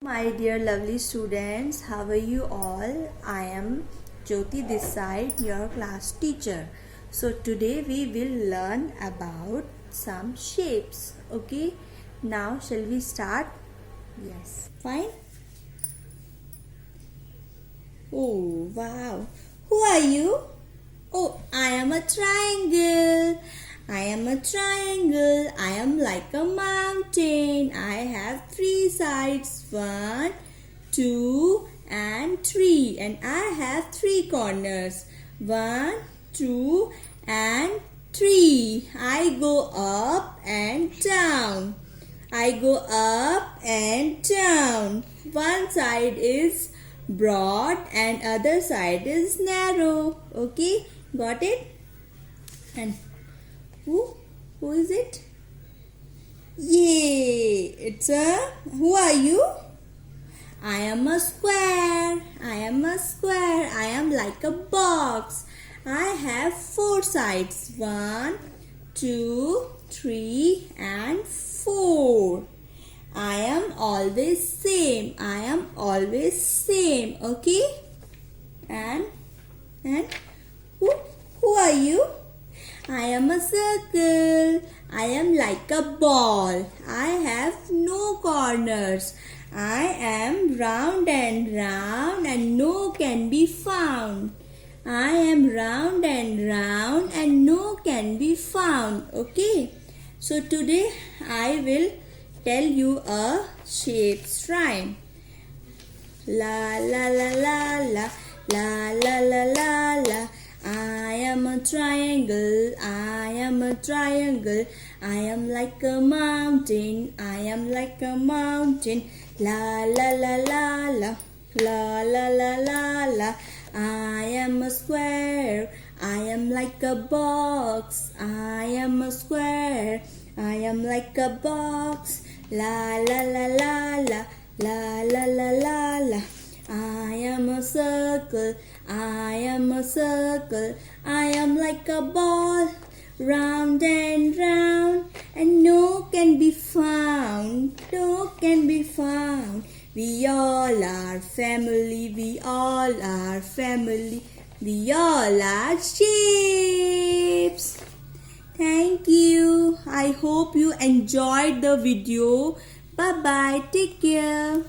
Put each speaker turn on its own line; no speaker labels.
My dear lovely students, how are you all? I am Jyoti this side, your class teacher. So today we will learn about some shapes. Okay, now shall we start? Yes, fine. Oh wow, who are you? Oh, I am a triangle. I am a triangle. I am like a mountain. I have three sides. One, two, and three. And I have three corners. One, two, and three. I go up and down. I go up and down. One side is broad and other side is narrow. Okay, got it? And who is it? Yay! It's a, who are you? I am a square. I am a square. I am like a box. I have four sides. One, two, three, and four. I am always same. I am always same. Okay? And who are you? I am a circle. I am like a ball. I have no corners. I am round and no can be found. I am round and no can be found. Okay. So today I will tell you a shapes rhyme. La la la la la la la la la la. I am a triangle, I am a triangle. I am like a mountain, I am like a mountain. La la la la la, la la la la la. I am a square, I am like a box. I am a square, I am like a box. La la la la la, la la la la la. I am a circle, I am a circle. I am like a ball, round and no can be found, no can be found. We all are family, we all are family. We all are shapes. Thank you. I hope you enjoyed the video. Bye bye. Take care.